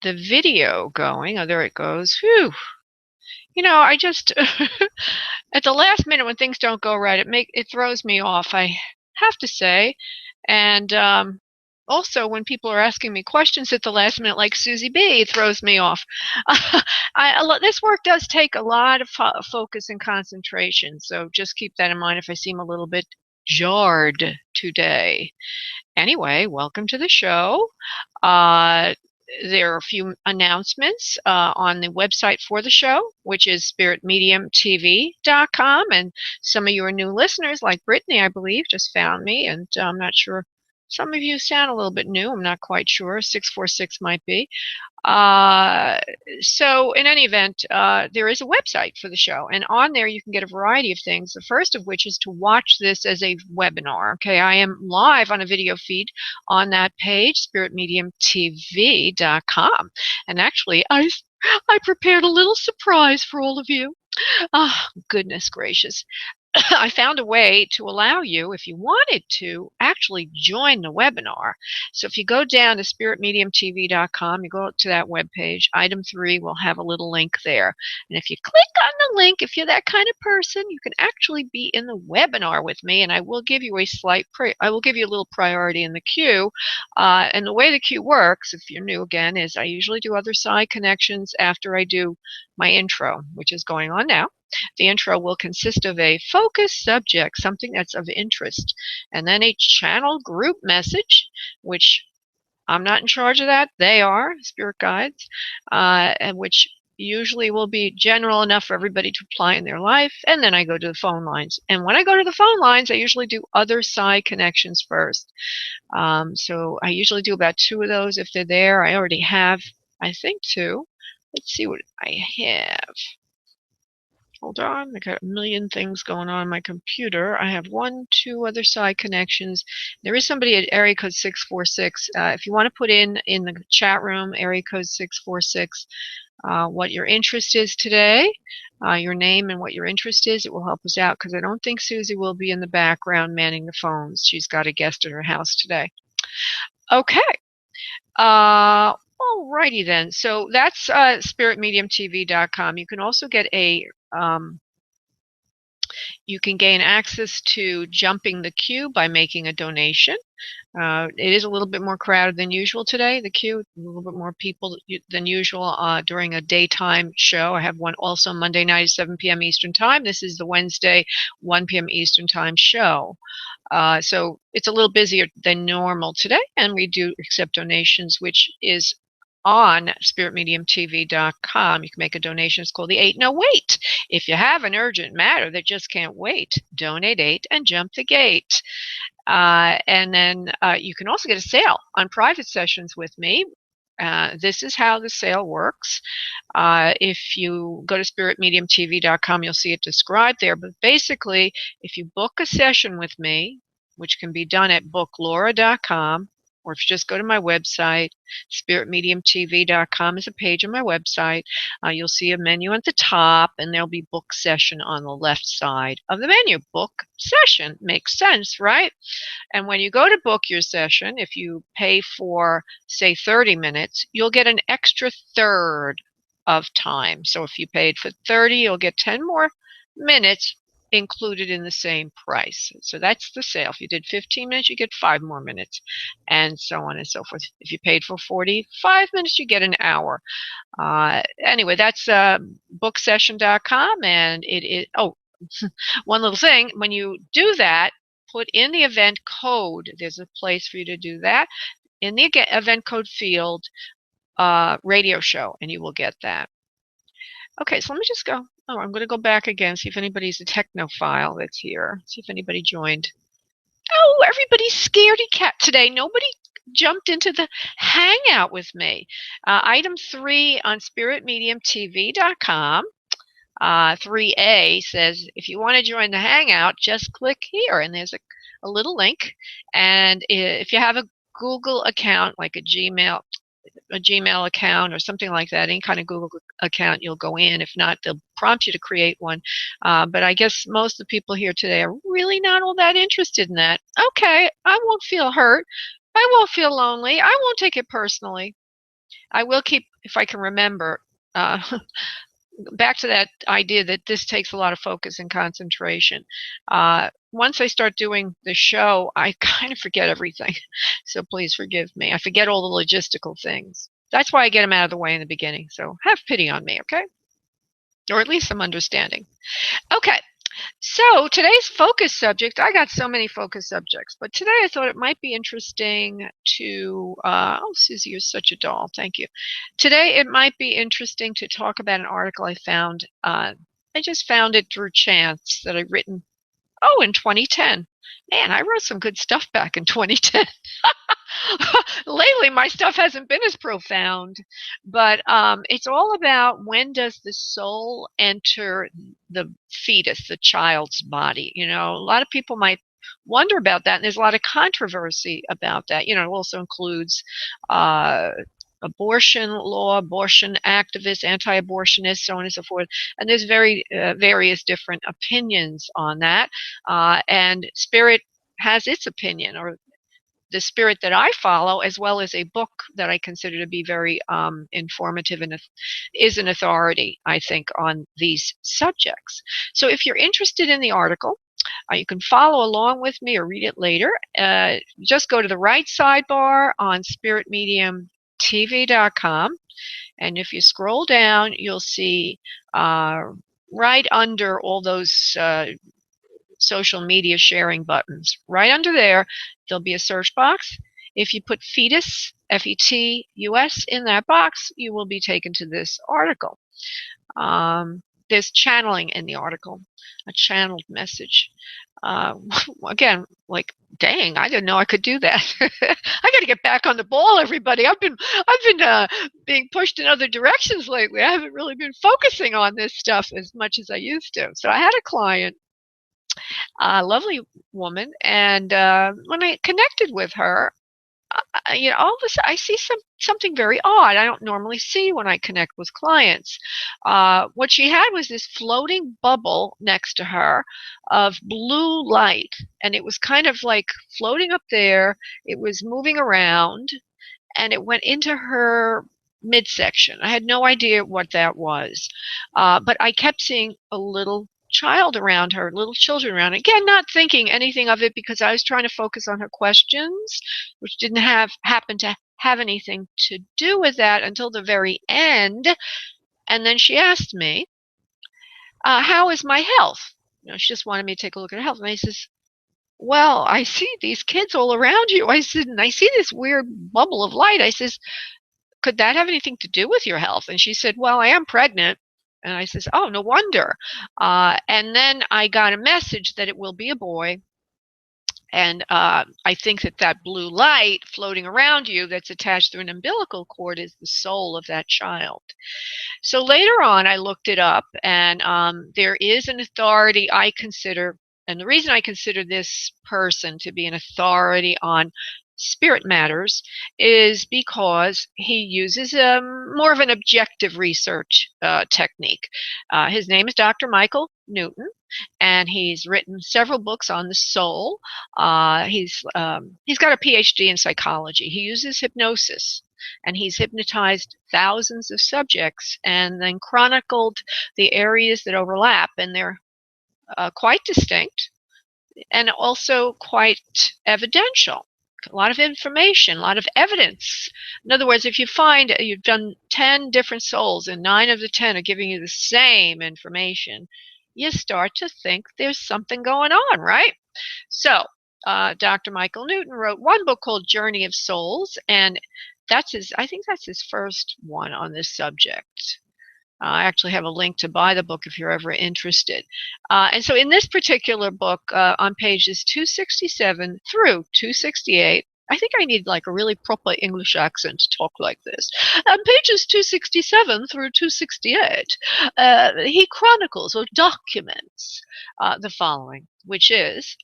the video going. Oh, there it goes. Whew. I just at the last minute when things don't go right, it throws me off, I have to say. And also when people are asking me questions at the last minute, like Susie B, it throws me off. This work does take a lot of focus and concentration, so just keep that in mind if I seem a little bit jarred today. Anyway, welcome to the show. Uh, there are a few announcements on the website for the show, which is spiritmediumtv.com. And some of your new listeners, like Brittany, I believe, just found me. And I'm not sure. Some of you sound a little bit new. I'm not quite sure. 646 might be. Uh, so in any event, there is a website for the show, and on there you can get a variety of things. The first of which is to watch this as a webinar. Okay, I am live on a video feed on that page, spiritmediumtv.com. And actually, I prepared a little surprise for all of you. Oh, goodness gracious. I found a way to allow you, if you wanted to, actually join the webinar. So if you go down to spiritmediumtv.com, you go to that webpage, item 3 will have a little link there. And if you click on the link, if you're that kind of person, you can actually be in the webinar with me, and I will give you a little priority in the queue. And the way the queue works, if you're new again, is I usually do other side connections after I do my intro, which is going on now. The intro will consist of a focused subject, something that's of interest, and then a channel group message, which I'm not in charge of that. They are spirit guides, and which usually will be general enough for everybody to apply in their life. And then I go to the phone lines. And when I go to the phone lines, I usually do other side connections first. So I usually do about 2 of those if they're there. I already have, I think, 2. Let's see what I have. Hold on, I got a million things going on my computer. I have 1, 2 other side connections. There is somebody at area code 646. If you want to put in the chat room, area code 646, what your interest is today, your name and what your interest is, it will help us out, because I don't think Susie will be in the background manning the phones. She's got a guest at her house today. Okay. Alrighty then. So that's spiritmediumtv.com. You can also get you can gain access to jumping the queue by making a donation. It is a little bit more crowded than usual today, the queue, a little bit more people than usual during a daytime show. I have one also Monday night at 7 p.m. Eastern Time. This is the Wednesday 1 p.m. Eastern Time show. So it's a little busier than normal today, and we do accept donations, which is on spiritmediumtv.com. You can make a donation. It's called the 8 No Wait. If you have an urgent matter that just can't wait, donate 8 and jump the gate. And then you can also get a sale on private sessions with me. This is how the sale works. If you go to spiritmediumtv.com, you'll see it described there. But basically, if you book a session with me, which can be done at booklaura.com, or if you just go to my website, spiritmediumtv.com is a page on my website. You'll see a menu at the top, and there'll be book session on the left side of the menu. Book session. Makes sense, right? And when you go to book your session, if you pay for, say, 30 minutes, you'll get an extra third of time. So if you paid for 30, you'll get 10 more minutes included in the same price. So that's the sale. If you did 15 minutes, you get 5 more minutes, and so on and so forth. If you paid for 45 minutes, you get an hour. Anyway, that's booksession.com, and it is, one little thing, when you do that, put in the event code. There's a place for you to do that. In the event code field, radio show, and you will get that. Okay, so let me just go. Oh, I'm going to go back again, see if anybody's a technophile that's here. See if anybody joined. Oh, everybody's scaredy cat today. Nobody jumped into the hangout with me. Item 3 on spiritmediumtv.com. 3A says, if you want to join the hangout, just click here, and there's a little link. And if you have a Google account, like a Gmail account or something like that, any kind of Google account, you'll go in. If not, they'll prompt you to create one. But I guess most of the people here today are really not all that interested in that. Okay, I won't feel hurt. I won't feel lonely. I won't take it personally. I will keep, if I can remember, uh, back to that idea that this takes a lot of focus and concentration. Once I start doing the show, I kind of forget everything. So please forgive me. I forget all the logistical things. That's why I get them out of the way in the beginning. So have pity on me, okay? Or at least some understanding. Okay. So today's focus subject, I got so many focus subjects, but today I thought it might be interesting to, oh, Susie, you're such a doll. Thank you. Today it might be interesting to talk about an article I found. I just found it through chance that I've written, oh, in 2010. Man, I wrote some good stuff back in 2010. Lately, my stuff hasn't been as profound, but it's all about when does the soul enter the fetus, the child's body. You know, a lot of people might wonder about that, and there's a lot of controversy about that. You know, it also includes uh, abortion law, abortion activists, anti-abortionists, so on and so forth. And there's various different opinions on that. And Spirit has its opinion, or the spirit that I follow, as well as a book that I consider to be very informative and is an authority, I think, on these subjects. So if you're interested in the article, you can follow along with me or read it later. Just go to the right sidebar on spiritmediumtv.com, and if you scroll down, you'll see right under all those social media sharing buttons. Right under there, there'll be a search box. If you put fetus, FETUS, in that box, you will be taken to this article. There's channeling in the article, a channeled message. Again, like, dang, I didn't know I could do that. I got to get back on the ball, everybody. I've been being pushed in other directions lately. I haven't really been focusing on this stuff as much as I used to. So I had a client, a lovely woman, and when I connected with her, you know, all of a sudden I see something very odd I don't normally see when I connect with clients. What she had was this floating bubble next to her of blue light, and it was kind of like floating up there. It was moving around, and it went into her midsection. I had no idea what that was, but I kept seeing a little child around her, little children around her. Again, not thinking anything of it because I was trying to focus on her questions, which didn't happen to have anything to do with that until the very end. And then she asked me, "How is my health?" You know, she just wanted me to take a look at her health, and I says, "Well, I see these kids all around you." I said, "And I see this weird bubble of light." I says, "Could that have anything to do with your health?" And she said, "Well, I am pregnant." And I says, "Oh, no wonder." And then I got a message that it will be a boy. And I think that that blue light floating around you that's attached through an umbilical cord is the soul of that child. So later on, I looked it up, and there is an authority I consider, and the reason I consider this person to be an authority on spirit matters is because he uses more of an objective research technique. His name is Dr. Michael Newton, and he's written several books on the soul. He's got a PhD in psychology. He uses hypnosis, and he's hypnotized thousands of subjects and then chronicled the areas that overlap, and they're quite distinct and also quite evidential. A lot of information, a lot of evidence. In other words, if you find you've done 10 different souls and 9 of the 10 are giving you the same information, you start to think there's something going on, right? So, Dr. Michael Newton wrote one book called Journey of Souls, and I think that's his first one on this subject. I actually have a link to buy the book if you're ever interested. And so in this particular book, on pages 267 through 268, I think I need like a really proper English accent to talk like this. On pages 267 through 268, he chronicles or documents the following, which is,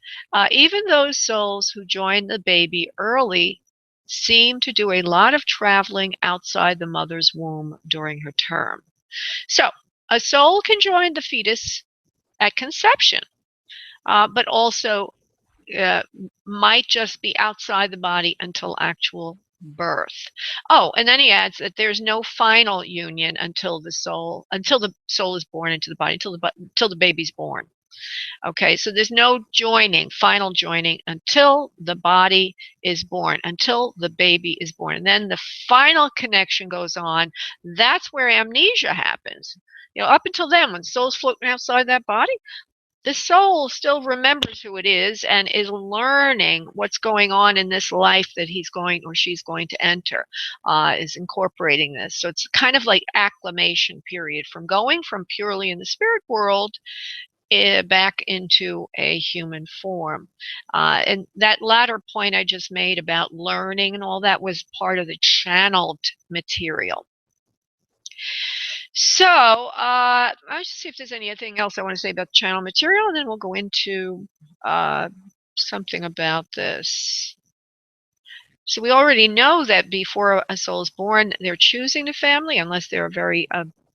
even those souls who join the baby early seem to do a lot of traveling outside the mother's womb during her term. So a soul can join the fetus at conception, but also might just be outside the body until actual birth. Oh, and then he adds that there's no final union until the soul is born into the body, until the baby's born. Okay, so there's no joining, final joining, until the body is born, until the baby is born. And then the final connection goes on. That's where amnesia happens. Up until then, when the soul's floating outside that body, the soul still remembers who it is and is learning what's going on in this life that he's going or she's going to enter, is incorporating this. So it's kind of like acclimation period from going from purely in the spirit world back into a human form. And that latter point I just made about learning and all that was part of the channeled material. So I'll just see if there's anything else I want to say about the channel material, and then we'll go into something about this. So we already know that before a soul is born, they're choosing the family, unless they're a very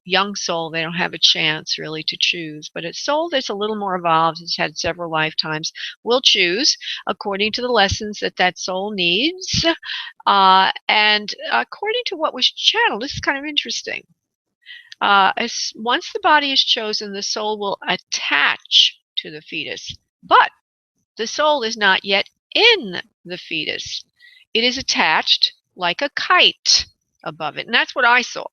young soul. They don't have a chance really to choose. But a soul that's a little more evolved, has had several lifetimes, will choose according to the lessons that that soul needs, and according to what was channeled. This is kind of interesting. Once the body is chosen, the soul will attach to the fetus, but the soul is not yet in the fetus. It is attached like a kite above it, and that's what I saw.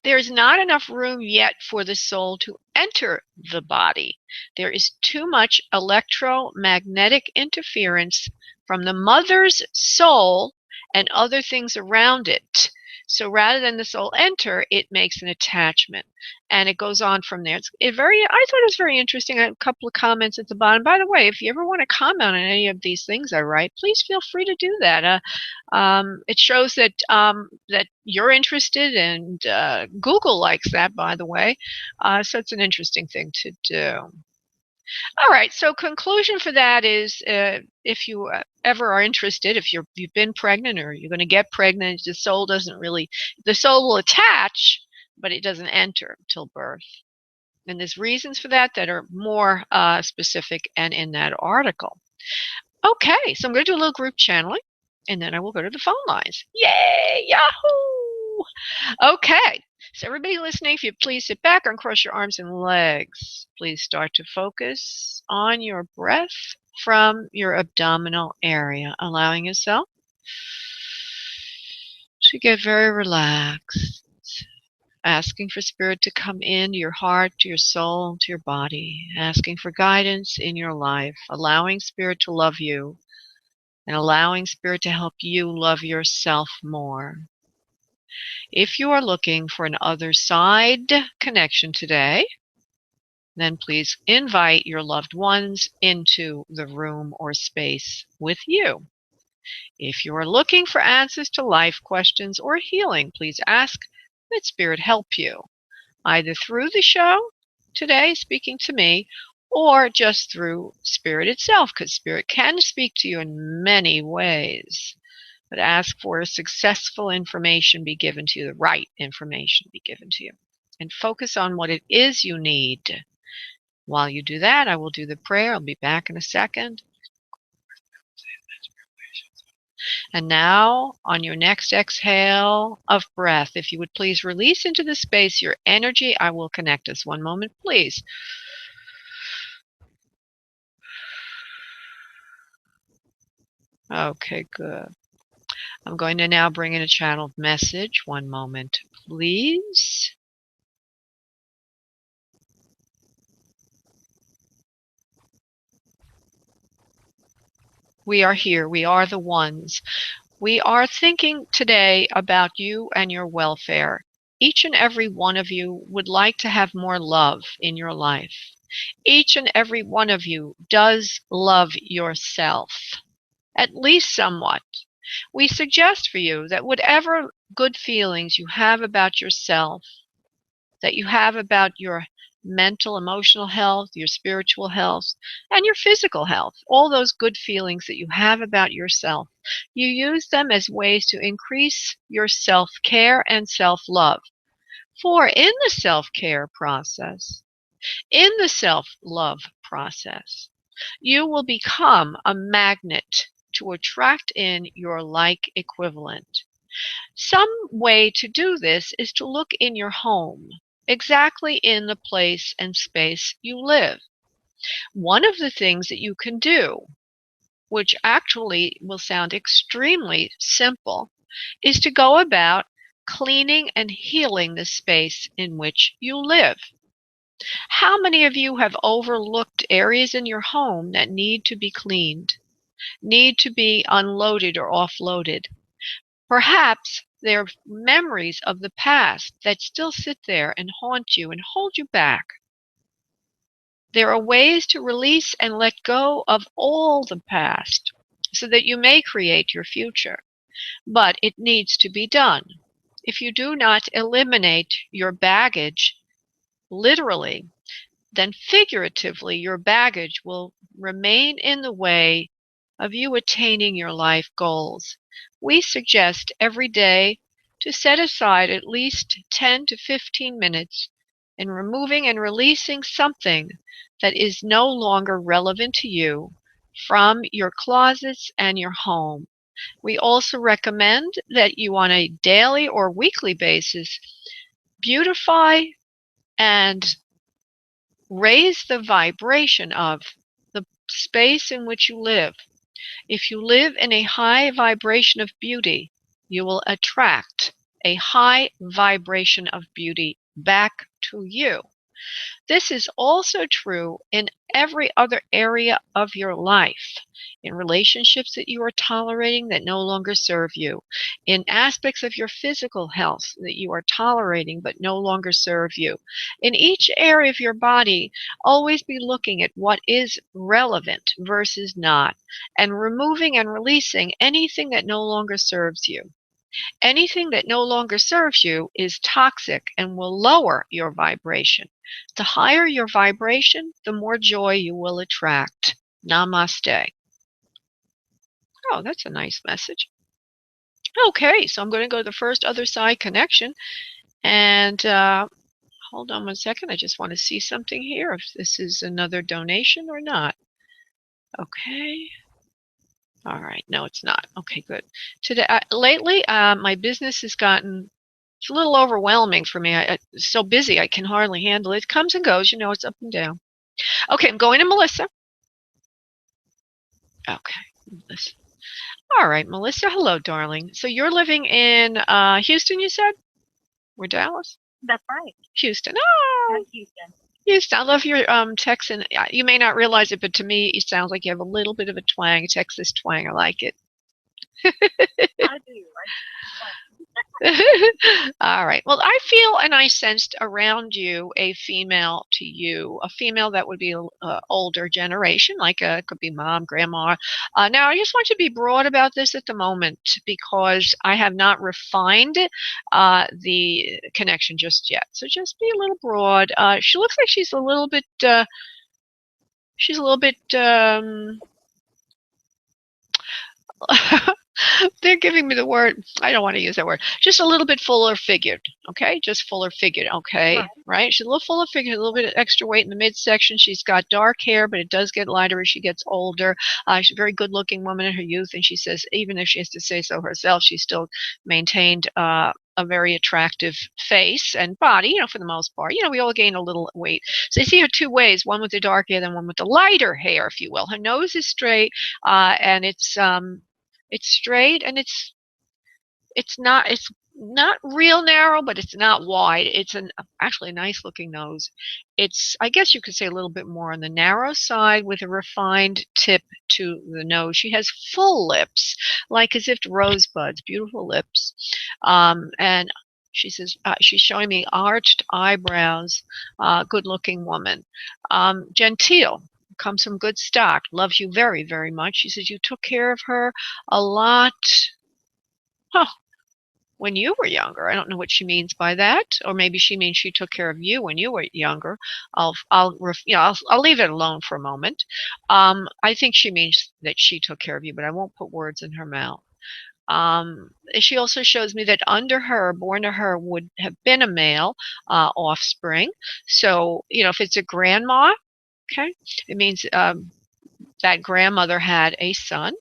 There's not enough room yet for the soul to enter the body. There is too much electromagnetic interference from the mother's soul and other things around it. So rather than the soul enter, it makes an attachment, and it goes on from there. I thought it was very interesting. I have a couple of comments at the bottom. By the way, if you ever want to comment on any of these things I write, please feel free to do that. It shows that that you're interested, and Google likes that, by the way. So it's an interesting thing to do. All right, so conclusion for that is, if you ever are interested, if you've been pregnant or you're going to get pregnant, the soul will attach, but it doesn't enter until birth. And there's reasons for that are more specific and in that article. Okay, so I'm going to do a little group channeling, and then I will go to the phone lines. Yay, Yahoo! Okay. So everybody listening, if you please sit back and cross your arms and legs. Please start to focus on your breath from your abdominal area, allowing yourself to get very relaxed, asking for spirit to come into your heart, to your soul, to your body, asking for guidance in your life, allowing spirit to love you, and allowing spirit to help you love yourself more. If you are looking for an other side connection today, then please invite your loved ones into the room or space with you. If you are looking for answers to life questions or healing, please ask that Spirit help you, either through the show today, speaking to me, or just through Spirit itself, because Spirit can speak to you in many ways. But ask for successful information be given to you, the right information be given to you, and focus on what it is you need. While you do that, I will do the prayer. I'll be back in a second. And now, on your next exhale of breath, if you would please release into the space your energy, I will connect us. One moment, please. Okay, good. I'm going to now bring in a channeled message. One moment, please. We are here. We are the ones. We are thinking today about you and your welfare. Each and every one of you would like to have more love in your life. Each and every one of you does love yourself, at least somewhat. We suggest for you that whatever good feelings you have about yourself, that you have about your mental, emotional health, your spiritual health, and your physical health, all those good feelings that you have about yourself, you use them as ways to increase your self-care and self-love. For in the self-care process, in the self-love process, you will become a magnet to attract in your like equivalent. Some way to do this is to look in your home, exactly in the place and space you live. One of the things that you can do, which actually will sound extremely simple, is to go about cleaning and healing the space in which you live. How many of you have overlooked areas in your home that need to be cleaned, need to be unloaded or offloaded? Perhaps they're memories of the past that still sit there and haunt you and hold you back. There are ways to release and let go of all the past so that you may create your future, but it needs to be done. If you do not eliminate your baggage, literally, then figuratively your baggage will remain in the way of you attaining your life goals. We suggest every day to set aside at least 10 to 15 minutes in removing and releasing something that is no longer relevant to you from your closets and your home. We also recommend that you, on a daily or weekly basis, beautify and raise the vibration of the space in which you live. If you live in a high vibration of beauty, you will attract a high vibration of beauty back to you. This is also true in every other area of your life, in relationships that you are tolerating that no longer serve you, in aspects of your physical health that you are tolerating but no longer serve you. In each area of your body, always be looking at what is relevant versus not, and removing and releasing anything that no longer serves you. Anything that no longer serves you is toxic and will lower your vibration. The higher your vibration, the more joy you will attract. Namaste. Oh, that's a nice message. Okay, so I'm going to go to the first other side connection. And hold on 1 second. I just want to see something here, if this is another donation or not. Okay. All right. No, it's not. Okay, good. Today, lately, my business has gotten, it's a little overwhelming for me. It's so busy, I can hardly handle it. It comes and goes, you know, it's up and down. Okay, I'm going to Melissa. Okay, Melissa. All right, Melissa, hello, darling. So you're living in Houston, you said? Or Dallas? That's right. Houston. Oh, Houston. Houston. I love your Texan. You may not realize it, but to me, it sounds like you have a little bit of a twang, Texas twang. I like it. I do. All right. Well, I feel and I sensed around you a female to you, a female that would be older generation, like it could be mom, grandma. Now, I just want to be broad about this at the moment because I have not refined the connection just yet. So just be a little broad. She looks like she's a little bit. She's a little bit. They're giving me the word. I don't want to use that word. Just a little bit fuller figured. Okay, just fuller figured. Okay, right? She's a little fuller figured, a little bit of extra weight in the midsection. She's got dark hair, but it does get lighter as she gets older. She's a very good-looking woman in her youth, and she says, even if she has to say so herself, she still maintained a very attractive face and body, you know, for the most part. You know, we all gain a little weight. So you see her two ways, one with the dark hair and one with the lighter hair, if you will. Her nose is straight, and it's straight, and it's not real narrow, but it's not wide. It's actually a nice looking nose. It's, I guess you could say, a little bit more on the narrow side with a refined tip to the nose. She has full lips, like as if rosebuds, beautiful lips. And she says she's showing me arched eyebrows, good looking woman. Genteel, comes from good stock, loves you very, very much. She says you took care of her a lot. Huh. When you were younger. I don't know what she means by that, or maybe she means she took care of you when you were younger. I'll leave it alone for a moment. I think she means that she took care of you, but I won't put words in her mouth. She also shows me that under her, born to her, would have been a male offspring. So, you know, if it's a grandma, okay, it means That grandmother had a son.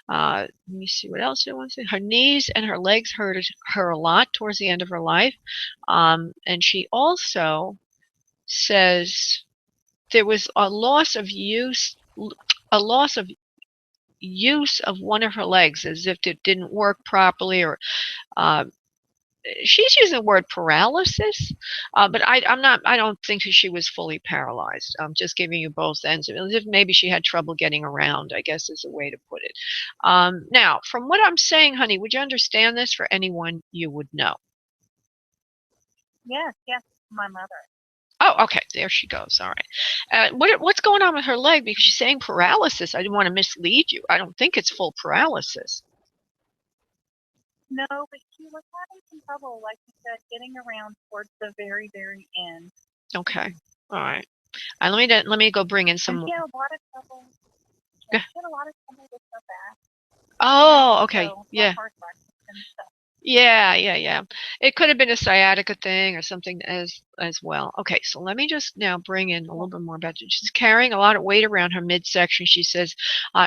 Let me see what else I want to say. Her knees and her legs hurt her a lot towards the end of her life. And she also says there was a loss of use of one of her legs, as if it didn't work properly, or uh, she's using the word paralysis, but I'm not. I don't think she was fully paralyzed. I'm just giving you both ends. As if maybe she had trouble getting around, I guess is a way to put it. Now, from what I'm saying, honey, would you understand this for anyone you would know? Yes, yes, my mother. Oh, okay. There she goes. All right. What's going on with her leg? Because she's saying paralysis. I didn't want to mislead you. I don't think it's full paralysis. No, but she was having some trouble, like you said, getting around towards the very, very end. Okay. All right. Let me go bring in And some. she had a lot of trouble. Yeah, she had a lot of trouble with her back. Oh, okay. So Yeah. arthritis and stuff. Yeah, yeah, yeah. It could have been a sciatica thing or something as well. Okay, so let me just now bring in a little bit more about it. She's carrying a lot of weight around her midsection. She says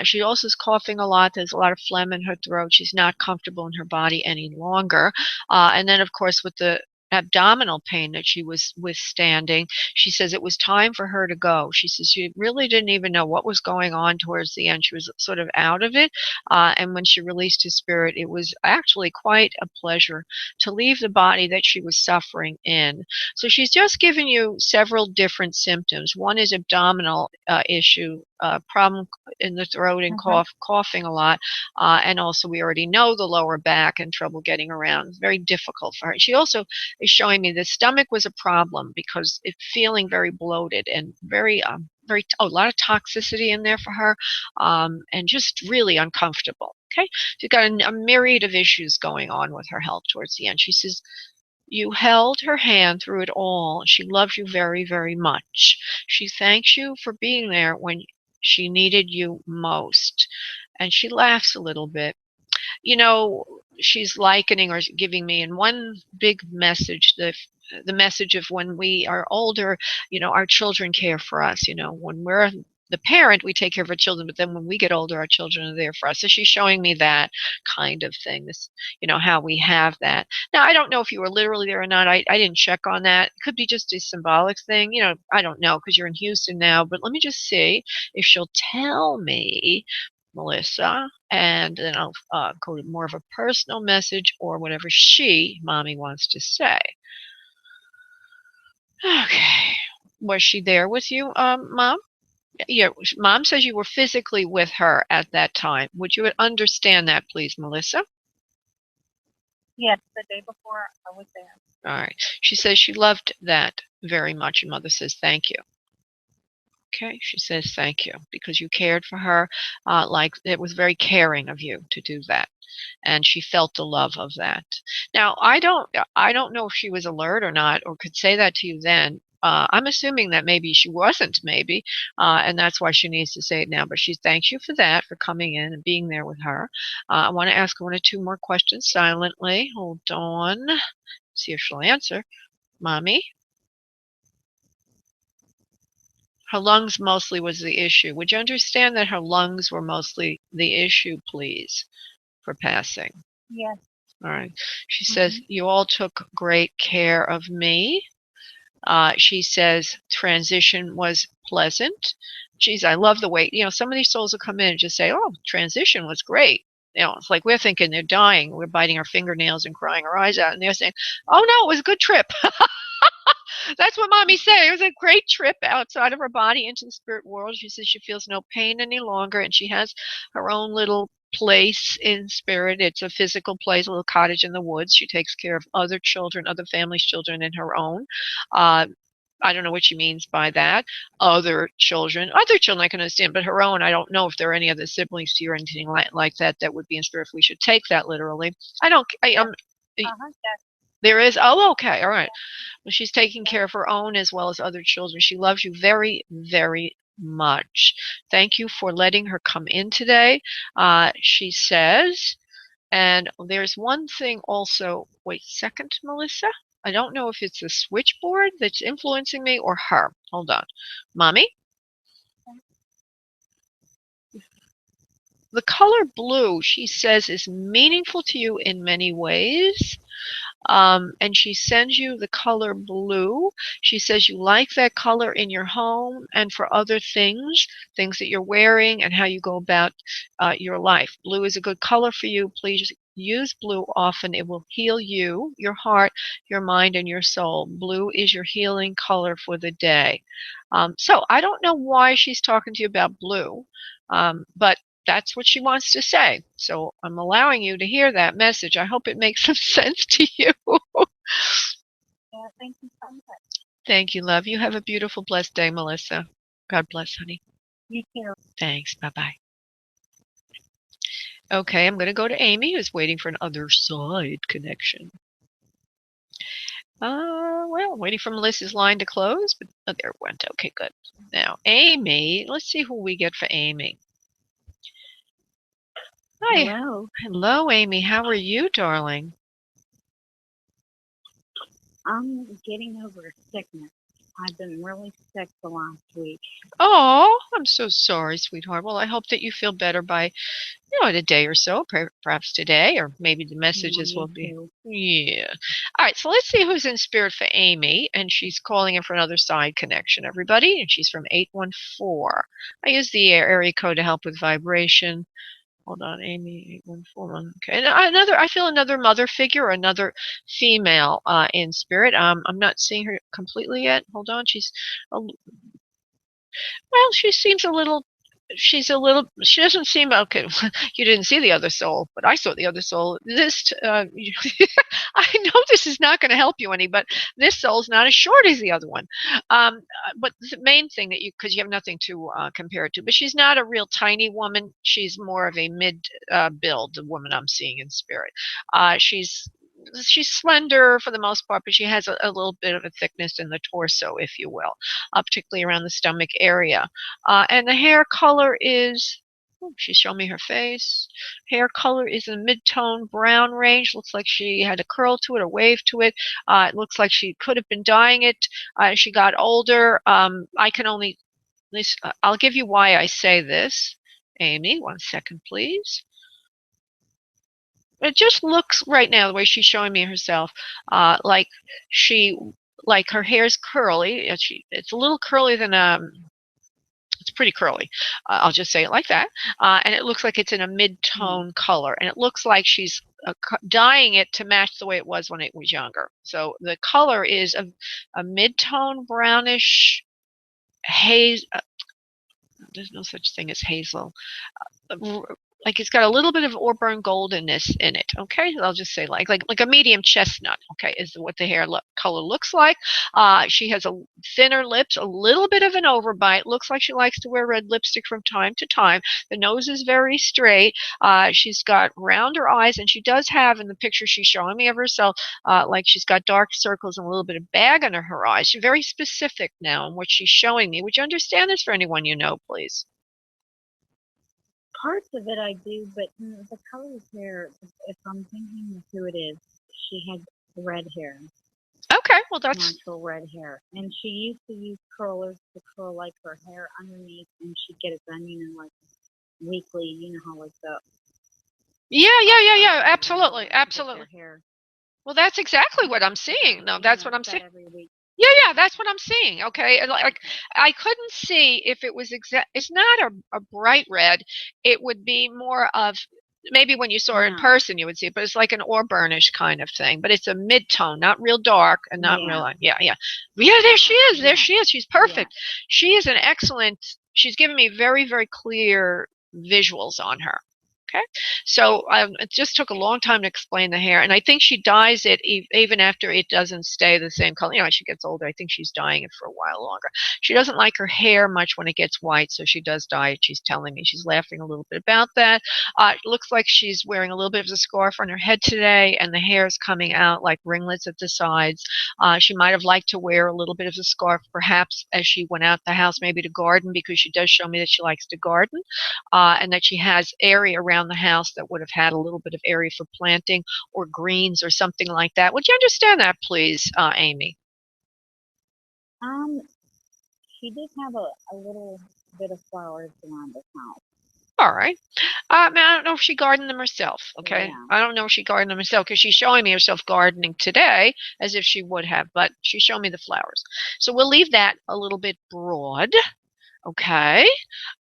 she also is coughing a lot. There's a lot of phlegm in her throat. She's not comfortable in her body any longer. And then, of course, with the abdominal pain that she was withstanding, she says it was time for her to go. She says she really didn't even know what was going on towards the end. She was sort of out of it. And when she released his spirit, it was actually quite a pleasure to leave the body that she was suffering in. So she's just given you several different symptoms. One is abdominal issue, problem in the throat and coughing a lot. And also, we already know the lower back and trouble getting around. It's very difficult for her. She also is showing me the stomach was a problem because it's feeling very bloated and a lot of toxicity in there for her, and just really uncomfortable. Okay, she's got a myriad of issues going on with her health towards the end. She says you held her hand through it all. She loves you very, very much. She thanks you for being there when she needed you most. And she laughs a little bit. You know, she's likening or giving me in one big message the message of when we are older, our children care for us. When we're the parent, we take care of our children, but then when we get older, our children are there for us. So she's showing me that kind of thing, this, how we have that. Now, I don't know if you were literally there or not. I didn't check on that. It could be just a symbolic thing. I don't know because you're in Houston now, but let me just see if she'll tell me, Melissa, and then I'll go to more of a personal message or whatever mommy, wants to say. Okay. Was she there with you, Mom? Yeah, Mom says you were physically with her at that time. Would you understand that, please, Melissa? Yes, the day before I was there. All right. She says she loved that very much, and Mother says thank you. Okay, she says thank you because you cared for her, like it was very caring of you to do that, and she felt the love of that. Now, I don't know if she was alert or not, or could say that to you then. I'm assuming that maybe she wasn't, maybe, and that's why she needs to say it now. But she thanks you for that, for coming in and being there with her. I want to ask one or two more questions silently. Hold on, see if she'll answer. Mommy? Her lungs mostly was the issue. Would you understand that her lungs were mostly the issue, please, for passing? Yes. All right. She says, you all took great care of me. She says, transition was pleasant. Geez, I love the way, some of these souls will come in and just say, oh, transition was great. It's like we're thinking they're dying. We're biting our fingernails and crying our eyes out. And they're saying, oh, no, it was a good trip. That's what mommy said. It was a great trip outside of her body into the spirit world. She says she feels no pain any longer, and she has her own little place in spirit. It's a physical place, a little cottage in the woods. She takes care of other children, other families' children, and her own. Uh, I don't know what she means by that. Other children I can understand, but her own, I don't know if there are any other siblings to you or anything like that that would be in spirit. If we should take that literally, I don't. Yes. There is. Oh, okay, all right. Well, she's taking care of her own as well as other children. She loves you very, very much. Thank you for letting her come in today. She says, and there's one thing also. Wait a second, Melissa. I don't know if it's the switchboard that's influencing me or her. Hold on. Mommy? The color blue, she says, is meaningful to you in many ways. And she sends you the color blue. She says you like that color in your home and for other things, things that you're wearing and how you go about your life. Blue is a good color for you. Please use blue often. It will heal you, your heart, your mind, and your soul. Blue is your healing color for the day. So I don't know why she's talking to you about blue, but that's what she wants to say. So I'm allowing you to hear that message. I hope it makes some sense to you. Yeah, thank you so much. Thank you, love. You have a beautiful, blessed day, Melissa. God bless, honey. You too. Thanks. Bye-bye. Okay, I'm going to go to Amy, who's waiting for an other side connection. Well, I'm waiting for Melissa's line to close, but oh, there it went. Okay, good. Now, Amy, let's see who we get for Amy. Hi. Hello. Hello, Amy. How are you, darling? I'm getting over sickness. I've been really sick the last week. Oh, I'm so sorry, sweetheart. Well, I hope that you feel better by, in a day or so, perhaps today, or maybe the messages will be. Yeah. All right, so let's see who's in spirit for Amy, and she's calling in for another side connection, everybody, and she's from 814. I use the area code to help with vibration. Hold on, Amy, 814. Okay, and I feel another mother figure, or another female in spirit. I'm not seeing her completely yet. Hold on, well, she doesn't seem okay. You didn't see the other soul, but I saw the other soul. I know this is not going to help you any, but this soul's not as short as the other one. But the main thing that because you have nothing to compare it to, but she's not a real tiny woman. She's more of a mid build, the woman I'm seeing in spirit. She's slender for the most part, but she has a little bit of a thickness in the torso, if you will, particularly around the stomach area. And the hair color is, she's showing me her face. Hair color is a mid-tone brown range. Looks like she had a curl to it, a wave to it. It looks like she could have been dyeing it as she got older. I'll give you why I say this. Amy, 1 second, please. It just looks right now, the way she's showing me herself, like her hair's curly. It's a little curly than it's pretty curly. I'll just say it like that. And it looks like it's in a mid-tone color, and it looks like she's dyeing it to match the way it was when it was younger. So the color is a mid-tone brownish haze. There's no such thing as hazel. Like it's got a little bit of auburn goldenness in it. Okay, I'll just say like a medium chestnut. Okay, is what the hair color looks like. She has a thinner lips, a little bit of an overbite. Looks like she likes to wear red lipstick from time to time. The nose is very straight. She's got rounder eyes, and she does have in the picture she's showing me of herself, like she's got dark circles and a little bit of bag under her eyes. She's very specific now in what she's showing me. Would you understand this for anyone you know, please? Parts of it I do, but the color of hair, if I'm thinking of who it is, she had red hair. Okay, well that's natural red hair, and she used to use curlers to curl like her hair underneath, and she'd get it done, like weekly. You know how like the yeah, absolutely. Hair. Well, that's exactly what I'm seeing. No, that's what I'm seeing. Every week. Yeah, that's what I'm seeing. Okay, like I couldn't see if it was exact. It's not a bright red. It would be more of maybe when you saw her in person you would see it, but it's like an auburnish kind of thing. But it's a mid-tone, not real dark and not real. Yeah. There she is. There she is. She's perfect. Yeah. She is an excellent. She's given me very, very clear visuals on her. Okay, so it just took a long time to explain the hair, and I think she dyes it even after it doesn't stay the same color. As she gets older, I think she's dyeing it for a while longer. She doesn't like her hair much when it gets white, so she does dye it. She's telling me. She's laughing a little bit about that. It looks like she's wearing a little bit of a scarf on her head today, and the hair is coming out like ringlets at the sides. She might have liked to wear a little bit of a scarf, perhaps, as she went out the house, maybe to garden, because she does show me that she likes to garden, and that she has area around the house that would have had a little bit of area for planting or greens or something like that. Would you understand that, please, Amy? She did have a little bit of flowers around the house. All right. I don't know if she gardened them herself, okay? Yeah. I don't know if she gardened them herself because she's showing me herself gardening today as if she would have, but she's showing me the flowers. So we'll leave that a little bit broad, okay?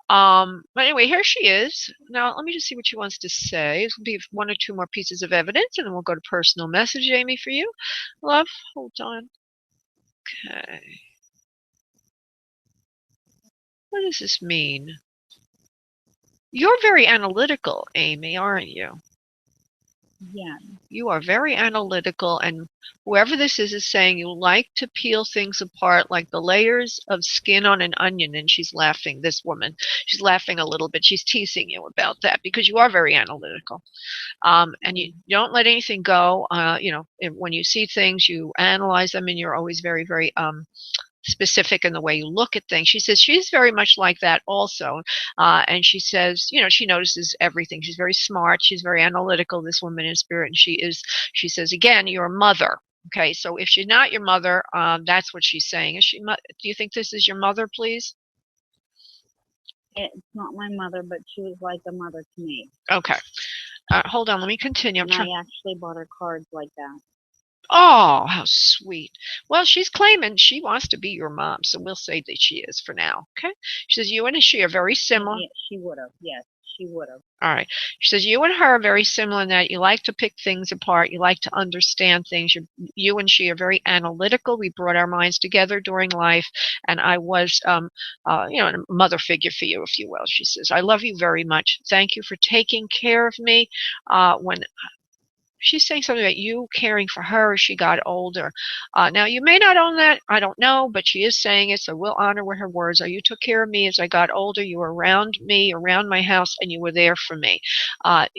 But anyway, here she is. Now, let me just see what she wants to say. This will be one or two more pieces of evidence, and then we'll go to personal message, Amy, for you. Love, hold on. Okay. What does this mean? You're very analytical, Amy, aren't you? Yeah. You are very analytical, and whoever this is saying you like to peel things apart like the layers of skin on an onion. And she's laughing, this woman. She's laughing a little bit. She's teasing you about that because you are very analytical. And you don't let anything go. When you see things, you analyze them, and you're always very, very specific in the way you look at things. She says she's very much like that also. And she says, she notices everything. She's very smart. She's very analytical, this woman in spirit. And she says, again, you're a mother. Okay, so if she's not your mother, that's what she's saying. Do you think this is your mother, please? It's not my mother, but she was like a mother to me. Okay. Hold on, let me continue. And I actually bought her cards like that. Oh, how sweet. Well, she's claiming she wants to be your mom, so we'll say that she is for now. Okay. She says you and she are very similar. Yeah, she would have. Yes, she would have. All right. She says you and her are very similar in that you like to pick things apart. You like to understand things. You and she are very analytical. We brought our minds together during life, and I was, a mother figure for you, if you will. She says, I love you very much. Thank you for taking care of me when she's saying something about you caring for her as she got older. Now, you may not own that. I don't know, but she is saying it, so we'll honor with her words. You took care of me as I got older. You were around me, around my house, and you were there for me. Not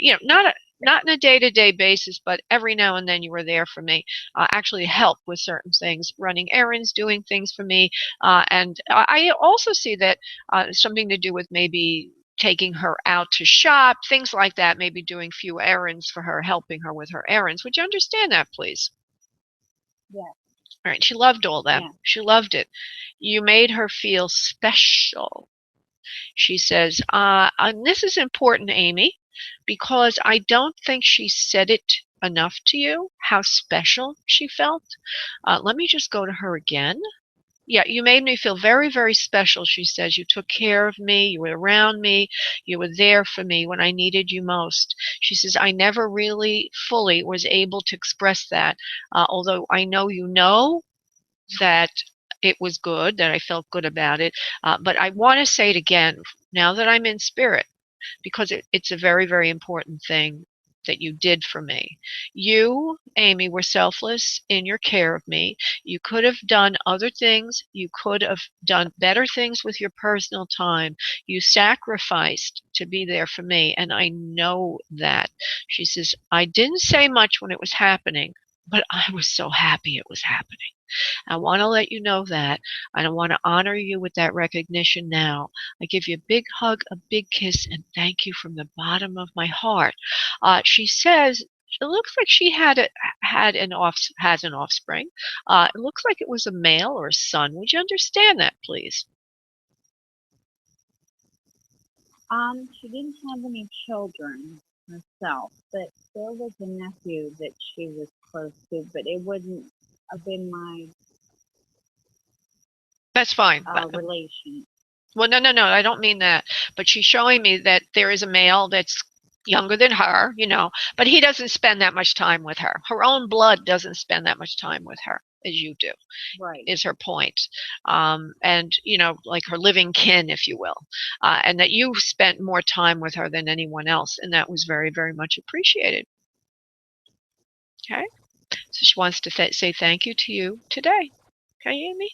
on a day-to-day basis, but every now and then you were there for me. Actually help with certain things, running errands, doing things for me. And I also see that something to do with maybe taking her out to shop, things like that, maybe doing few errands for her, helping her with her errands. Would you understand that, please? Yeah. All right. She loved all that. Yeah. She loved it. You made her feel special. She says, and this is important, Amy, because I don't think she said it enough to you, how special she felt. Let me just go to her again. Yeah, you made me feel very, very special, she says. You took care of me. You were around me. You were there for me when I needed you most. She says, I never really fully was able to express that, although I know you know that it was good, that I felt good about it. But I want to say it again now that I'm in spirit, because it's a very, very important thing that you did for me. You, Amy, were selfless in your care of me. You could have done other things. You could have done better things with your personal time. You sacrificed to be there for me, and I know that. She says, I didn't say much when it was happening, but I was so happy it was happening. I want to let you know that. And I want to honor you with that recognition now. I give you a big hug, a big kiss, and thank you from the bottom of my heart. She says, it looks like she has an offspring. It looks like it was a male or a son. Would you understand that, please? She didn't have any children herself, but there was a nephew that she was close to, but it wouldn't have been my That's fine. relation. Well, no, I don't mean that. But she's showing me that there is a male that's younger than her, but he doesn't spend that much time with her. Her own blood doesn't spend that much time with her as you do. Right. Is her point. And, like her living kin, if you will. And that you spent more time with her than anyone else. And that was very, very much appreciated. Okay. So she wants to say thank you to you today. Okay, Amy?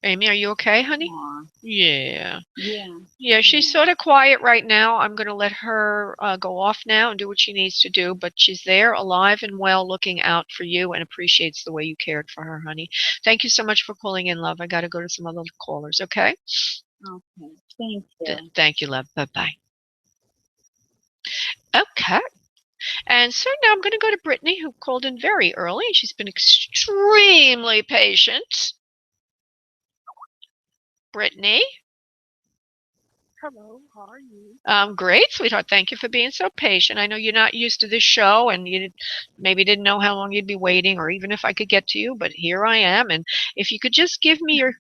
Amy, are you okay, honey? Aww. Yeah. Yeah. Yeah, she's sort of quiet right now. I'm going to let her go off now and do what she needs to do, but she's there, alive and well, looking out for you and appreciates the way you cared for her, honey. Thank you so much for calling in, love. I got to go to some other callers, okay? Okay. Thank you. Thank you, love. Bye-bye. Okay. And so now I'm going to go to Brittany, who called in very early, and she's been extremely patient. Brittany? Hello, how are you? Great, sweetheart. Thank you for being so patient. I know you're not used to this show, and you maybe didn't know how long you'd be waiting, or even if I could get to you. But here I am, and if you could just give me your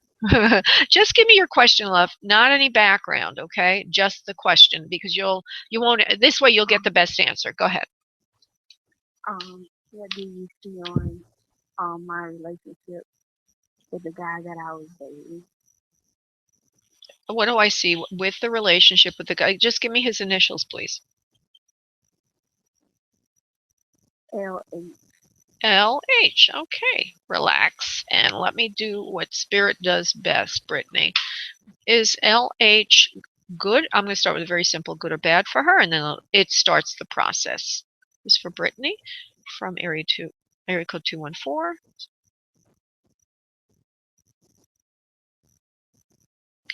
just give me your question, love. Not any background, okay? Just the question, because you won't. This way, you'll get the best answer. Go ahead. What do you see on my relationship with the guy that I was dating? What do I see with the relationship with the guy? Just give me his initials, please. LH. LH. Okay. Relax and let me do what Spirit does best, Brittany. Is LH good? I'm going to start with a very simple good or bad for her, and then it starts the process. This is for Brittany from area code 214.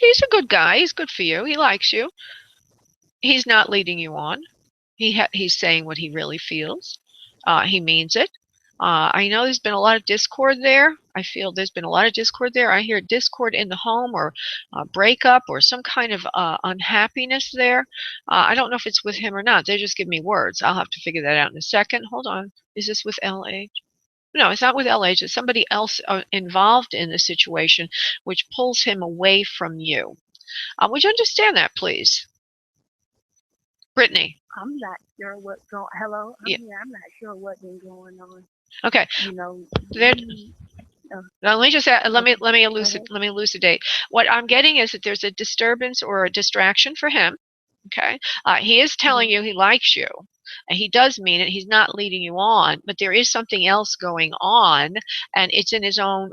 He's a good guy. He's good for you. He likes you. He's not leading you on. He's saying what he really feels. He means it. I know there's been a lot of discord there. I feel there's been a lot of discord there. I hear discord in the home, or breakup, or some kind of unhappiness there. I don't know if it's with him or not. They just give me words. I'll have to figure that out in a second. Hold on. Is this with LH? No, it's not with LH. It's somebody else involved in the situation, which pulls him away from you. Would you understand that, please? Brittany. I'm not sure what's going. Hello, Yeah. I'm not sure what's been going on. Okay. You know. Now, let me elucidate. What I'm getting is that there's a disturbance or a distraction for him. Okay, he is telling you he likes you, and he does mean it. He's not leading you on, but there is something else going on, and it's in his own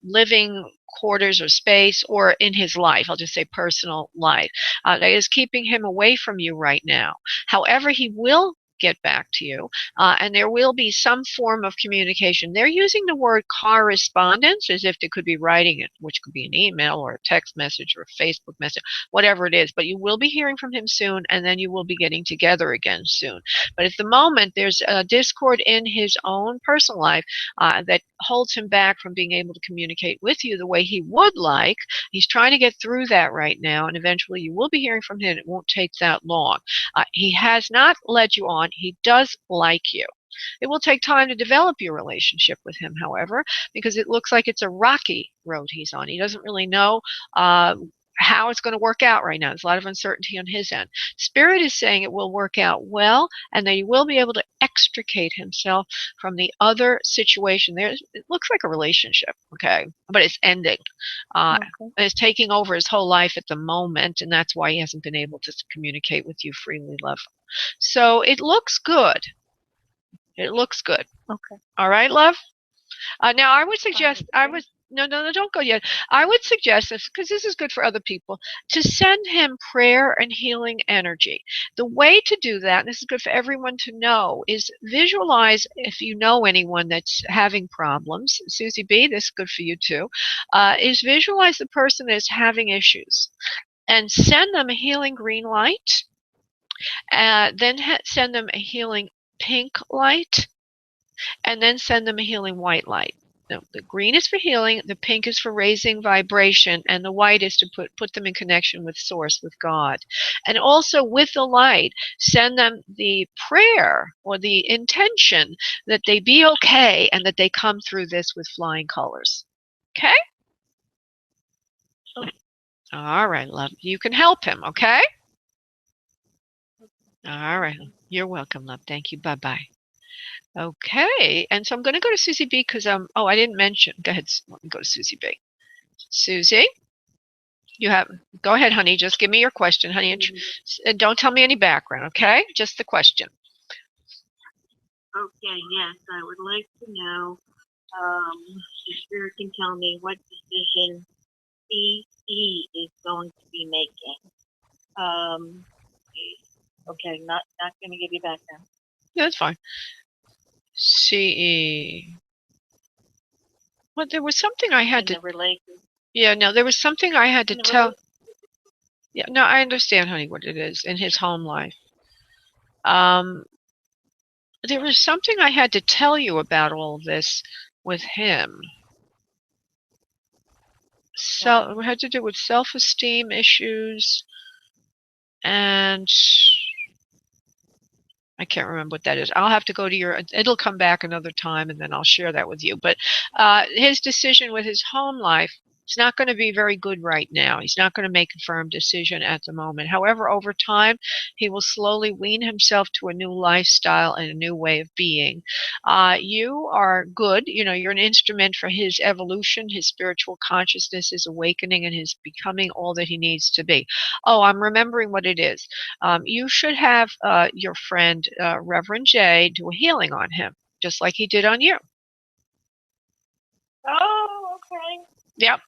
living quarters or space, or in his life. I'll just say personal life. That is keeping him away from you right now. However, he will get back to you, and there will be some form of communication. They're using the word correspondence as if they could be writing it, which could be an email or a text message or a Facebook message, whatever it is. But you will be hearing from him soon, and then you will be getting together again soon. But at the moment, there's a discord in his own personal life that holds him back from being able to communicate with you the way he would like. He's trying to get through that right now, and eventually you will be hearing from him. It won't take that long. He has not led you on. He does like you. It will take time to develop your relationship with him, however, because it looks like it's a rocky road he's on. He doesn't really know how it's going to work out right now. There's a lot of uncertainty on his end. Spirit is saying it will work out well, and that he will be able to extricate himself from the other situation. It looks like a relationship, okay, but it's ending. Okay. It's taking over his whole life at the moment, and that's why he hasn't been able to communicate with you freely, love. So it looks good. It looks good. Okay. All right, love? Now, I would suggest, no, don't go yet. I would suggest this, because this is good for other people, to send him prayer and healing energy. The way to do that, and this is good for everyone to know, is visualize, if you know anyone that's having problems, Susie B., this is good for you too, is visualize the person that's having issues and send them a healing green light, then send them a healing pink light, and then send them a healing white light. Now, the green is for healing, the pink is for raising vibration, and the white is to put them in connection with Source, with God. And also with the light, send them the prayer or the intention that they be okay and that they come through this with flying colors. Okay? All right, love. You can help him, okay? All right. You're welcome, love. Thank you. Bye-bye. Okay, and so I'm going to go to Susie B because oh, I didn't mention. Go ahead. Let me go to Susie B. Susie, go ahead, honey. Just give me your question, honey, and don't tell me any background, okay? Just the question. Okay, yes, I would like to know if Spirit can tell me what decision CE is going to be making. Okay, not going to give you background. Yeah, that's fine. CE. Well, there was something I had to. Yeah, no, there was something I had to tell. Yeah, no, I understand, honey, what it is in his home life. There was something I had to tell you about all this with him. So it had to do with self-esteem issues. and I can't remember what that is. I'll have to go to your, it'll come back another time and then I'll share that with you. But his decision with his home life, it's not going to be very good right now. He's not going to make a firm decision at the moment. However, over time, he will slowly wean himself to a new lifestyle and a new way of being. You are good. You know, you're an instrument for his evolution, his spiritual consciousness, his awakening, and his becoming all that he needs to be. Oh, I'm remembering what it is. You should have your friend, Reverend Jay, do a healing on him, just like he did on you. Oh, okay. Yep.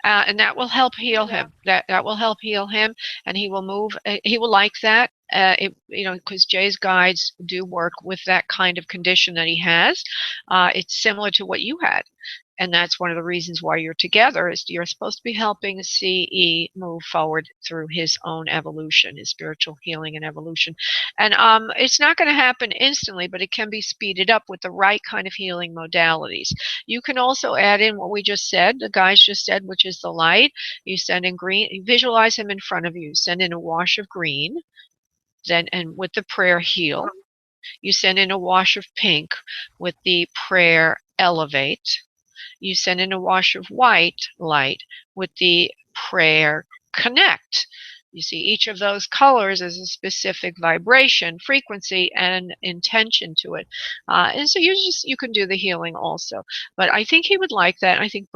And that will help heal him. That will help heal him, and he will move. He will like that. You know, because Jay's guides do work with that kind of condition that he has. It's similar to what you had, and that's one of the reasons why you're together. Is you're supposed to be helping CE move forward through his own evolution, his spiritual healing and evolution. And it's not going to happen instantly, but it can be speeded up with the right kind of healing modalities. You can also add in what we just said, the guys just said, which is the light. You send in green, you visualize him in front of you. Send in a wash of green, then and with the prayer heal. You send in a wash of pink with the prayer elevate. You send in a wash of white light with the prayer connect. You see, each of those colors is a specific vibration, frequency, and intention to it. And so you can do the healing also. But I think he would like that. I think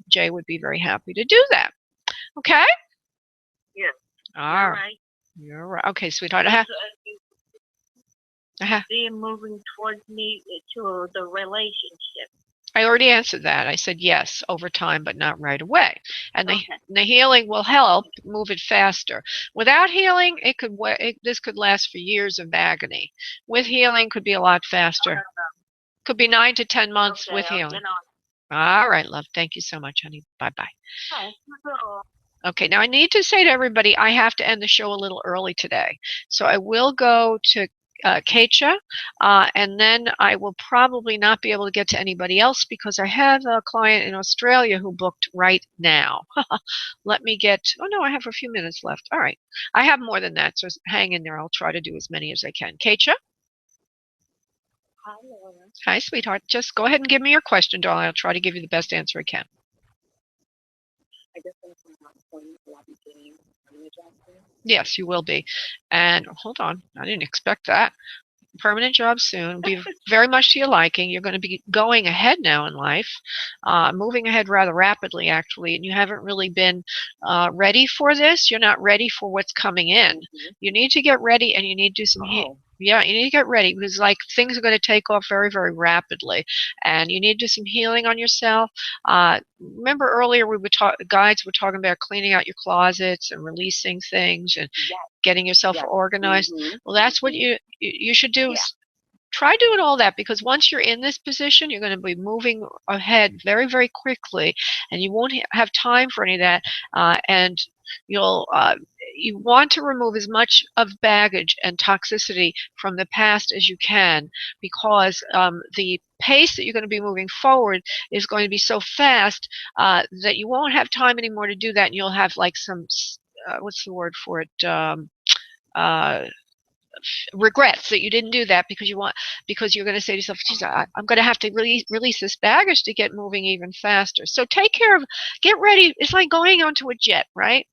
Jay would be very happy to do that. Okay? Yes. All right. You're right. Okay, sweetheart. See him moving towards me to the relationship. I already answered that. I said yes, over time, but not right away. And the healing will help move it faster. Without healing, this could last for years of agony. With healing, could be a lot faster. Could be 9 to 10 months with healing. All right, love. Thank you so much, honey. Bye-bye. Okay, now I need to say to everybody, I have to end the show a little early today. So I will go to Keisha, and then I will probably not be able to get to anybody else because I have a client in Australia who booked right now. Let me get, oh no, I have a few minutes left. All right. I have more than that, so hang in there. I'll try to do as many as I can. Keisha? Hi, Laura. Hi, sweetheart. Just go ahead and give me your question, darling. I'll try to give you the best answer I can. I just want to find out when will I be getting a job soon? Yes, you will be. And hold on, I didn't expect that. Permanent job soon. Be very much to your liking. You're going to be going ahead now in life, moving ahead rather rapidly, actually. And you haven't really been ready for this. You're not ready for what's coming in. You need to get ready, and you need to do some. Yeah, you need to get ready because like things are going to take off very, very rapidly, and you need to do some healing on yourself. Remember earlier guides were talking about cleaning out your closets and releasing things and getting yourself organized. Well, that's what you should do. Try doing all that because once you're in this position, you're going to be moving ahead very, very quickly, and you won't have time for any of that. And you'll you want to remove as much of baggage and toxicity from the past as you can because the pace that you're going to be moving forward is going to be so fast that you won't have time anymore to do that, and you'll have like some what's the word for it? Regrets that you didn't do that because you're going to say to yourself, geez, I'm going to have to release this baggage to get moving even faster. So get ready. It's like going onto a jet, right?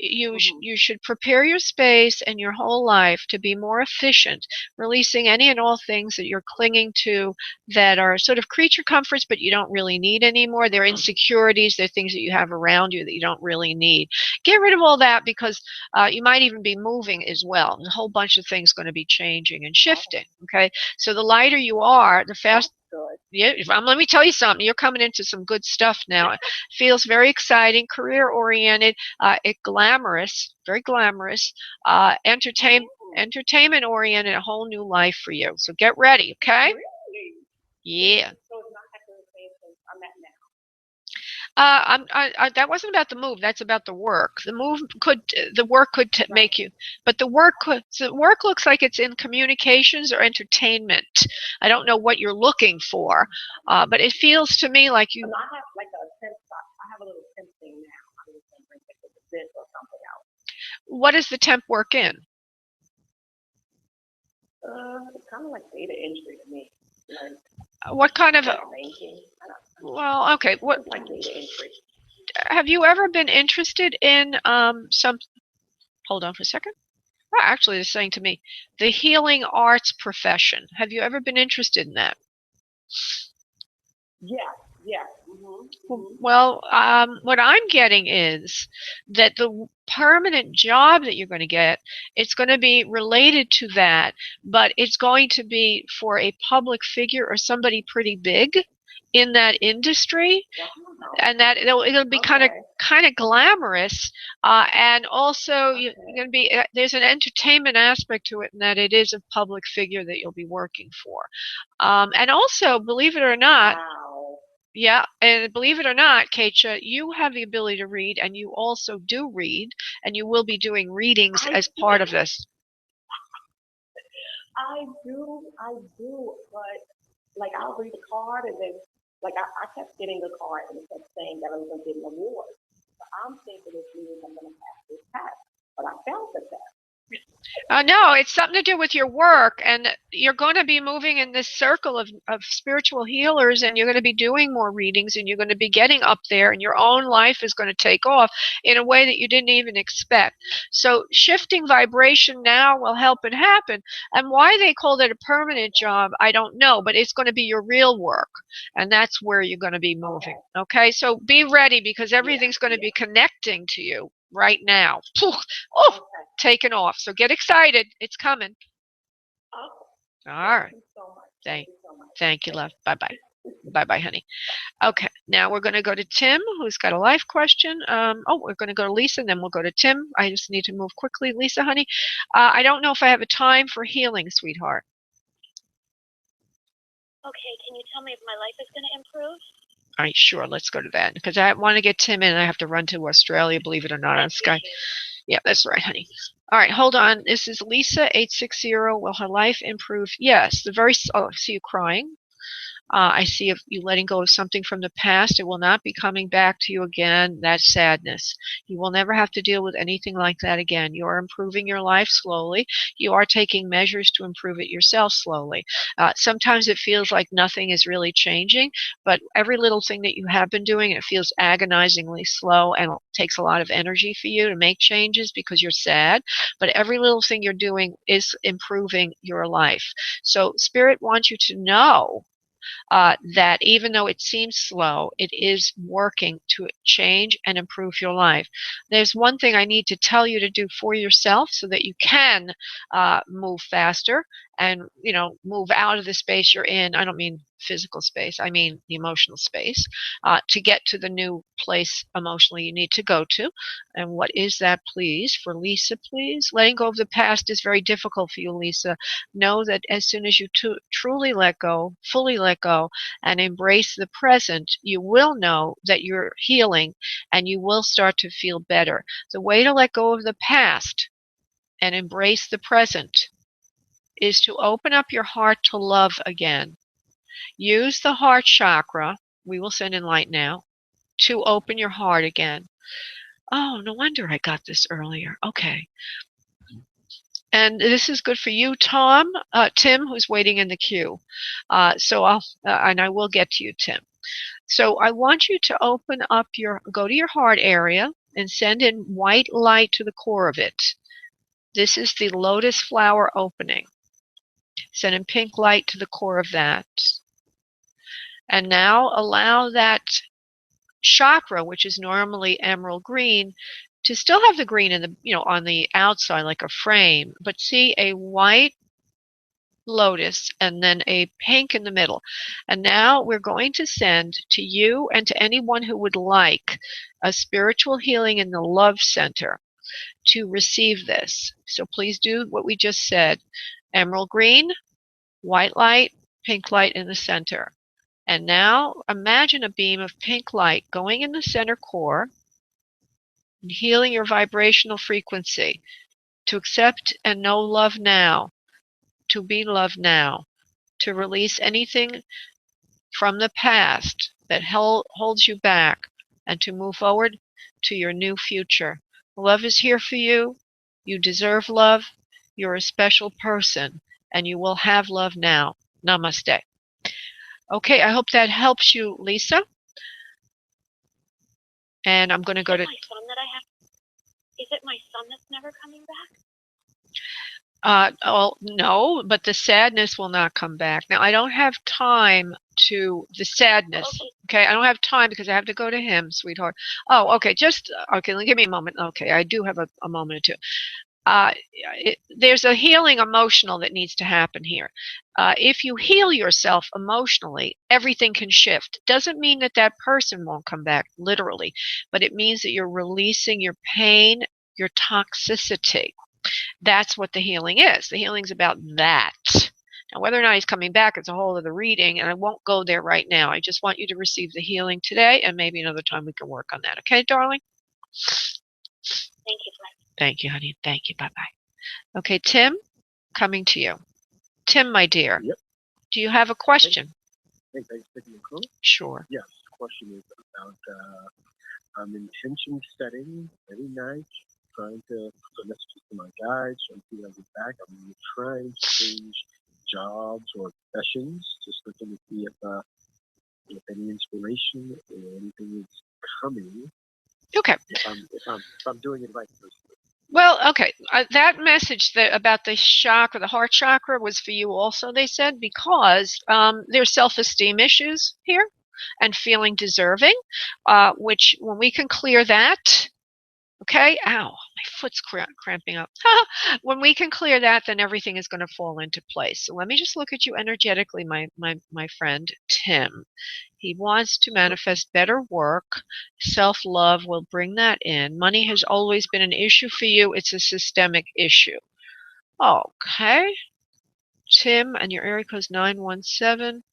You should prepare your space and your whole life to be more efficient, releasing any and all things that you're clinging to that are sort of creature comforts, but you don't really need anymore. They're insecurities. They're things that you have around you that you don't really need. Get rid of all that because you might even be moving as well. A whole bunch of things going to be changing and shifting. Okay, so the lighter you are, the faster. Yeah, let me tell you something. You're coming into some good stuff now. It feels very exciting, career-oriented, glamorous, very glamorous, entertainment-oriented, a whole new life for you. So get ready, okay? Really? Yeah. So it's not actually the same thing I'm at now. That wasn't about the move. That's about the work. The work could make you, but the work looks like it's in communications or entertainment. I don't know what you're looking for, but it feels to me like you. I have like a temp. I have a little temp thing now. I was wondering if it was this or something else. What does the temp work in? It's kind of like data entry to me. Like What kind of? banking. Well, okay. What? It's like data entry. Have you ever been interested in some? Hold on for a second. Oh, actually, it's saying to me, the healing arts profession. Have you ever been interested in that? Yeah, yeah. Mm-hmm. Well, what I'm getting is that the permanent job that you're going to get, it's going to be related to that, but it's going to be for a public figure or somebody pretty big in that industry, Wow. and that it'll be kind of glamorous, and also you're going to be there's an entertainment aspect to it, in that it is a public figure that you'll be working for, and also, believe it or not. Wow. Yeah, and believe it or not, Keisha, you have the ability to read, and you also do read, and you will be doing readings as part of this. I do, but like I'll read a card and then like I kept getting a card and it kept saying that I was gonna get an award. So I'm thinking this means I'm gonna pass this test. But I failed the test. No, it's something to do with your work, and you're going to be moving in this circle of spiritual healers, and you're going to be doing more readings, and you're going to be getting up there, and your own life is going to take off in a way that you didn't even expect. So shifting vibration now will help it happen. And why they called it a permanent job, I don't know, but it's going to be your real work, and that's where you're going to be moving. Okay, so be ready, because everything's going to be connecting to you right now. Oh, taken off. So get excited. It's coming. All right. Thank you so much. Thank you, love. Bye-bye. Bye-bye, honey. Okay, now we're going to go to Tim, who's got a life question. We're going to go to Lisa, and then we'll go to Tim. I just need to move quickly. Lisa, honey, I don't know if I have a time for healing, sweetheart. Okay, can you tell me if my life is going to improve? All right, sure. Let's go to that, because I want to get Tim in. I have to run to Australia, believe it or not, on Skype. Yeah, that's right, honey. All right, hold on. This is Lisa, 860. Will her life improve? Yes. I see you crying. I see you letting go of something from the past. It will not be coming back to you again. That's sadness. You will never have to deal with anything like that again. You are improving your life slowly. You are taking measures to improve it yourself slowly. Sometimes it feels like nothing is really changing, but every little thing that you have been doing, it feels agonizingly slow, and it takes a lot of energy for you to make changes because you're sad. But every little thing you're doing is improving your life. So Spirit wants you to know that even though it seems slow, it is working to change and improve your life. There's one thing I need to tell you to do for yourself so that you can move faster and move out of the space you're in. I don't mean physical space, I mean the emotional space, to get to the new place emotionally you need to go to. And what is that, please? For Lisa, please. Letting go of the past is very difficult for you, Lisa. Know that as soon as you truly let go, fully let go, and embrace the present, you will know that you're healing, and you will start to feel better. The way to let go of the past and embrace the present is to open up your heart to love again. Use the heart chakra, we will send in light now, to open your heart again. Oh, no wonder I got this earlier. Okay. And this is good for you, Tim, who's waiting in the queue. And I will get to you, Tim. So I want you to go to your heart area and send in white light to the core of it. This is the lotus flower opening. Send in pink light to the core of that. And now allow that chakra, which is normally emerald green, to still have the green on the outside like a frame, but see a white lotus and then a pink in the middle. And now we're going to send to you and to anyone who would like a spiritual healing in the love center to receive this. So please do what we just said. Emerald green, white light, pink light in the center. And now imagine a beam of pink light going in the center core and healing your vibrational frequency to accept and know love now, to be loved now, to release anything from the past that holds you back, and to move forward to your new future. Love is here for you. You deserve love. You're a special person, and you will have love now. Namaste. Okay, I hope that helps you, Lisa. And I'm going to go to... my son that I have? Is it my son that's never coming back? Oh, no, but the sadness will not come back. Now, I don't have time to the sadness. Okay, I don't have time because I have to go to him, sweetheart. Oh, okay, okay, give me a moment. Okay, I do have a moment or two. There's a healing emotional that needs to happen here. If you heal yourself emotionally, everything can shift. Doesn't mean that that person won't come back, literally, but it means that you're releasing your pain, your toxicity. That's what the healing is. The healing's about that. Now, whether or not he's coming back, it's a whole other reading, and I won't go there right now. I just want you to receive the healing today, and maybe another time we can work on that. Okay, darling? Thank you, Fred. Thank you, honey. Thank you. Bye-bye. Okay, Tim, coming to you. Tim, my dear. Yep. Do you have a question? Thanks for taking the call. Sure. Yes, the question is about intention setting every night, trying to put messages to my guides, trying to figure out get back. I'm trying to change jobs or professions, just looking to see if any inspiration or anything is coming. Okay. If I'm doing it right. Well, okay. That message about the chakra, the heart chakra, was for you also, they said, because there's self-esteem issues here and feeling deserving, which when we can clear that, okay, ow, my foot's cramping up. When we can clear that, then everything is going to fall into place. So let me just look at you energetically, my friend, Tim. He wants to manifest better work. Self-love will bring that in. Money has always been an issue for you. It's a systemic issue. Okay. Tim, and your area code is 917.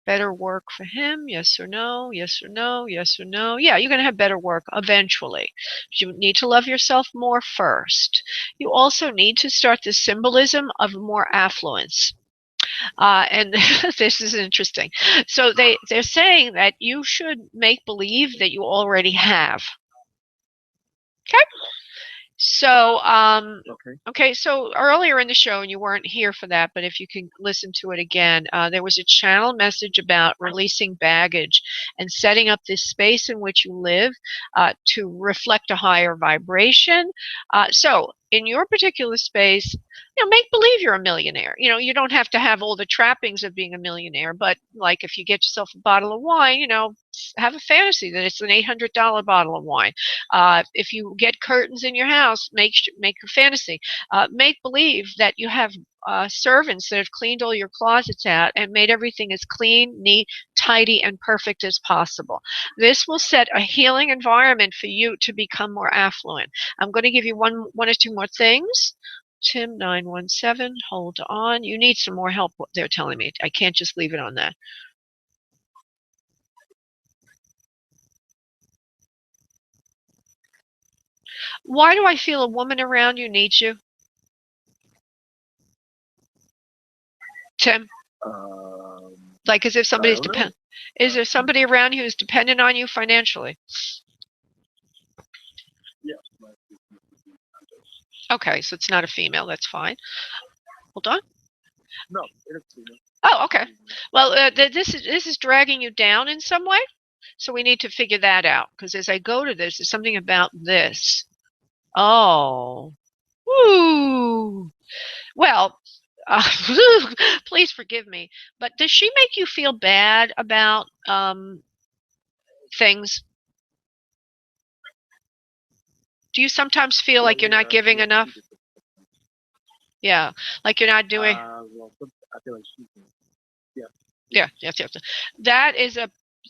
Better work for him? Yes or no? Yes or no? Yes or no? Yeah, you're going to have better work eventually. You need to love yourself more first. You also need to start the symbolism of more affluence. And this is interesting. So they're saying that you should make believe that you already have. Okay? So, okay, so earlier in the show, and you weren't here for that, but if you can listen to it again, there was a channel message about releasing baggage and setting up this space in which you live to reflect a higher vibration. So, in your particular space, make believe you're a millionaire. You don't have to have all the trappings of being a millionaire, but like if you get yourself a bottle of wine, have a fantasy that it's an $800 bottle of wine. If you get curtains in your house, make a fantasy. Make believe that you have servants that have cleaned all your closets out and made everything as clean, neat, tidy, and perfect as possible. This will set a healing environment for you to become more affluent. I'm going to give you one or two more things. Tim 917, hold on. You need some more help, they're telling me. I can't just leave it on that. Why do I feel a woman around you needs you? Tim? Like as if somebody's dependent. Is there somebody around you who's dependent on you financially? Yes. Okay, so it's not a female. That's fine. Hold on. No, it's female. Oh, okay. Well, this is dragging you down in some way, so we need to figure that out. Because as I go to this, there's something about this. Oh, woo. Well, please forgive me, but does she make you feel bad about things? Do you sometimes feel like you're not giving enough? Yeah, like you're not doing. Well, I feel like she's. Yeah. Yes. That is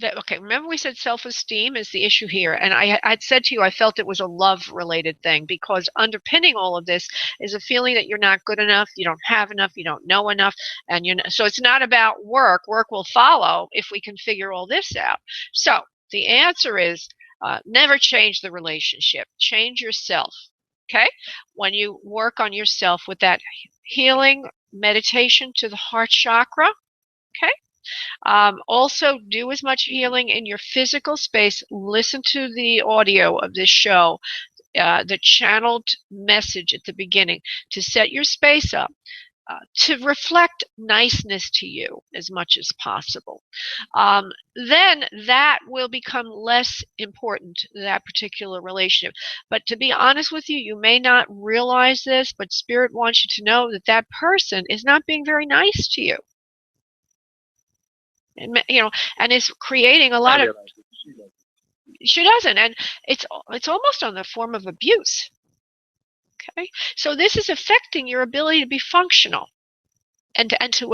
okay. Remember we said self-esteem is the issue here, and I'd said to you I felt it was a love-related thing because underpinning all of this is a feeling that you're not good enough, you don't have enough, you don't know enough, and so it's not about work. Work will follow if we can figure all this out. So the answer is never change the relationship. Change yourself. Okay, when you work on yourself with that healing meditation to the heart chakra. Okay. Also, do as much healing in your physical space. Listen to the audio of this show. the channeled message at the beginning to set your space up to reflect niceness to you as much as possible. Then that will become less important, that particular relationship. But to be honest with you, you may not realize this, but Spirit wants you to know that that person is not being very nice to you. And, and is creating a lot of. She doesn't, and it's almost on the form of abuse. Okay, so this is affecting your ability to be functional and to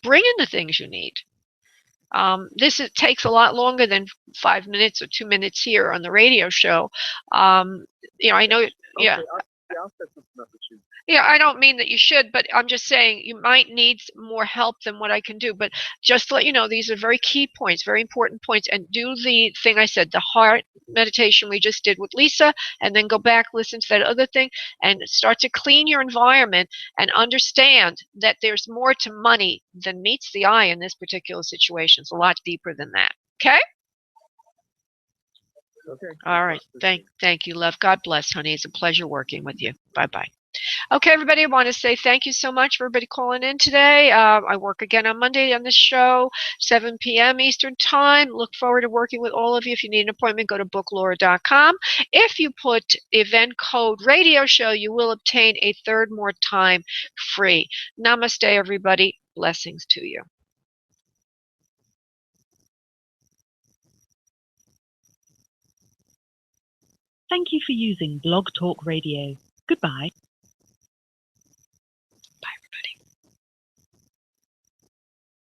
bring in the things you need. Takes a lot longer than 5 minutes or 2 minutes here on the radio show. I know. Okay, Yeah. I'll set something up with you. Yeah, I don't mean that you should, but I'm just saying you might need more help than what I can do. But just to let you know, these are very key points, very important points. And do the thing I said, the heart meditation we just did with Lisa, and then go back, listen to that other thing, and start to clean your environment and understand that there's more to money than meets the eye in this particular situation. It's a lot deeper than that. Okay? Okay. All right. Thank you, love. God bless, honey. It's a pleasure working with you. Bye-bye. Okay, everybody, I want to say thank you so much for everybody calling in today. I work again on Monday on this show, 7 p.m. Eastern Time. Look forward to working with all of you. If you need an appointment, go to booklaura.com. If you put event code radio show, you will obtain a third more time free. Namaste, everybody. Blessings to you. Thank you for using Blog Talk Radio. Goodbye.